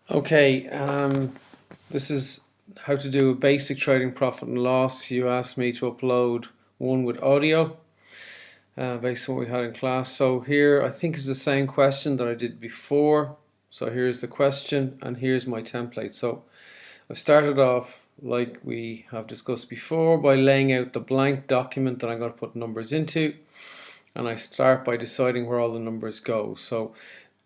Okay, this is how to do a basic trading profit and loss. You asked me to upload one with audio based on what we had in class. So here I think is the same question that I did before. So here's the question and here's my template. So I've started off like we have discussed before by laying out the blank document that I'm going to put numbers into, and I start by deciding where all the numbers go. So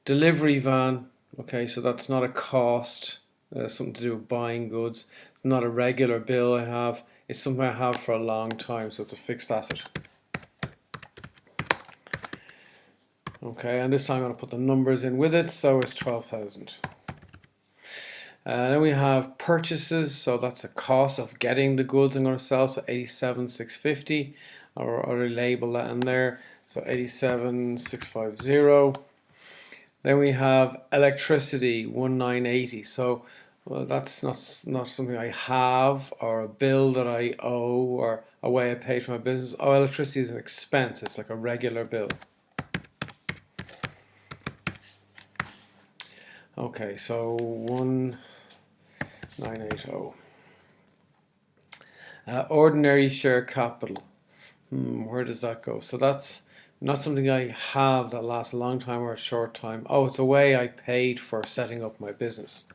delivery van, okay, so that's not a cost, something to do with buying goods. It's not a regular bill I have, it's something I have for a long time, so it's a fixed asset. Okay, and this time I'm going to put the numbers in with it, so it's 12,000. Then we have purchases, so that's a cost of getting the goods I'm going to sell, so 87,650, or I'll label that in there, so 87,650. Then we have electricity, 1980. So well, that's not something I have, or a bill that I owe, or a way I paid for my business. Oh, electricity is an expense. It's like a regular bill. Okay, so 1980. Ordinary share capital. Where does that go? So that's not something I have that lasts a long time or a short time. Oh, it's a way I paid for setting up my business.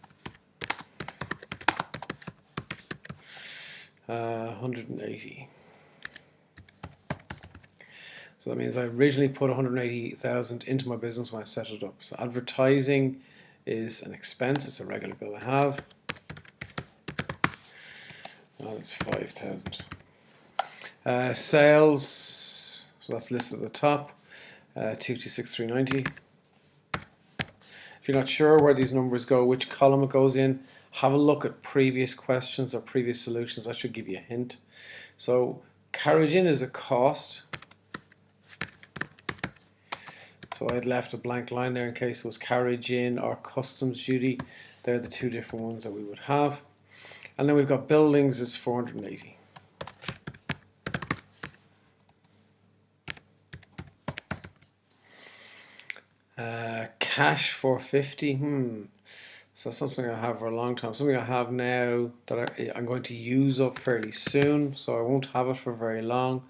180. So that means I originally put 180,000 into my business when I set it up. So advertising is an expense. It's a regular bill I have. And it's 5,000. Sales, so that's listed at the top, 226,390. If you're not sure where these numbers go, which column it goes in, have a look at previous questions or previous solutions. That should give you a hint. So carriage in is a cost. So I'd left a blank line there in case it was carriage in or customs duty. They're the two different ones that we would have. And then we've got buildings is 480. Cash 450. So something I have for a long time. Something I have now that I'm going to use up fairly soon. So I won't have it for very long.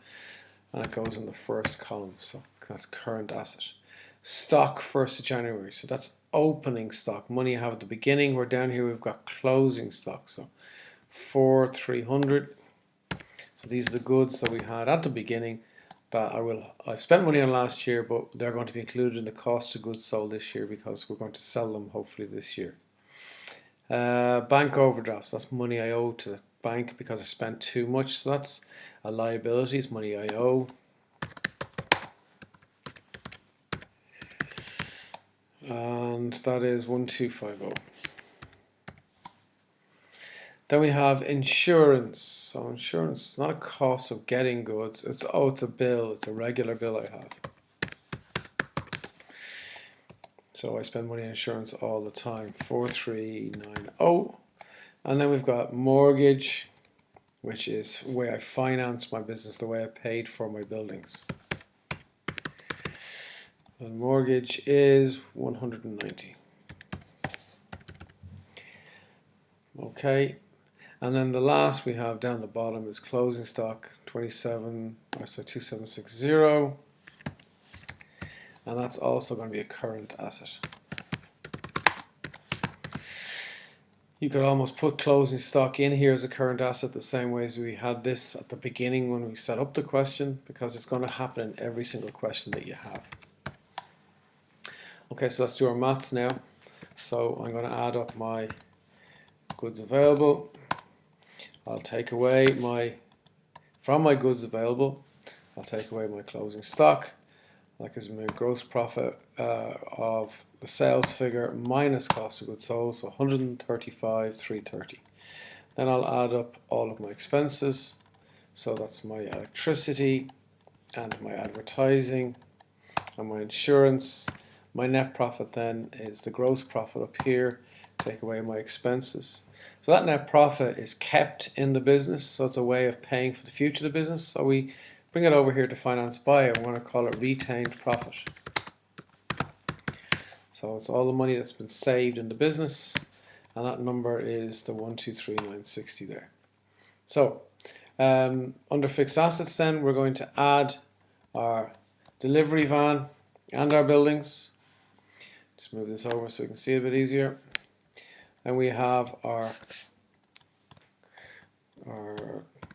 And it goes in the first column. So that's current asset. Stock 1st of January. So that's opening stock. Money I have at the beginning. We're down here. We've got closing stock. So 4,300. So these are the goods that we had at the beginning that I've spent money on last year, but they're going to be included in the cost of goods sold this year because we're going to sell them hopefully this year. Bank overdrafts, that's money I owe to the bank because I spent too much, so that's a liability, it's money I owe. And that is 1250. Then we have insurance. So insurance is not a cost of getting goods. It's a bill. It's a regular bill I have. So I spend money on insurance all the time. 4,390. And then we've got mortgage, which is the way I finance my business, the way I paid for my buildings. And mortgage is 190. Okay. And then the last we have down the bottom is closing stock 2760, and that's also going to be a current asset. You could almost put closing stock in here as a current asset the same way as we had this at the beginning when we set up the question, because it's going to happen in every single question that you have. Okay, so let's do our maths now. So I'm going to add up my goods available. I'll take away from my goods available, I'll take away my closing stock. That gives me a gross profit of the sales figure minus cost of goods sold, so 135,330. Then I'll add up all of my expenses. So that's my electricity and my advertising and my insurance. My net profit then is the gross profit up here, take away my expenses. So that net profit is kept in the business, so it's a way of paying for the future of the business. So we bring it over here to finance by, I want to call it retained profit. So it's all the money that's been saved in the business, and that number is the 123,960 there. So under fixed assets then, we're going to add our delivery van and our buildings. Just move this over so we can see it a bit easier. And we have our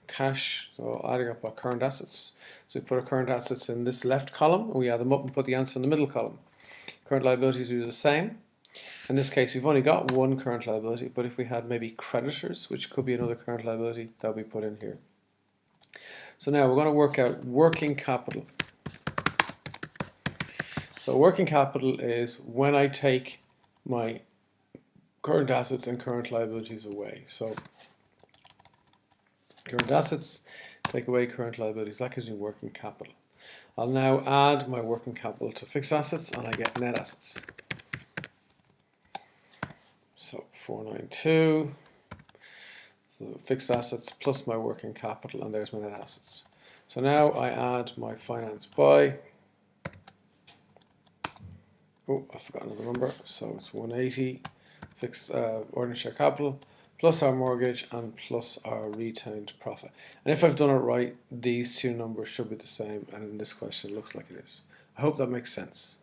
cash, so adding up our current assets. So we put our current assets in this left column, and we add them up and put the answer in the middle column. Current liabilities we do the same. In this case, we've only got one current liability, but if we had maybe creditors, which could be another current liability, that will be put in here. So now we're going to work out working capital. So working capital is when I take my current assets and current liabilities away. So current assets, take away current liabilities, that gives me working capital. I'll now add my working capital to fixed assets and I get net assets. So 492, so fixed assets plus my working capital, and there's my net assets. So now I add my finance by, oh, I forgot another number, so it's 180 fixed ordinary share capital plus our mortgage and plus our retained profit. And if I've done it right, these two numbers should be the same, and in this question it looks like it is. I hope that makes sense.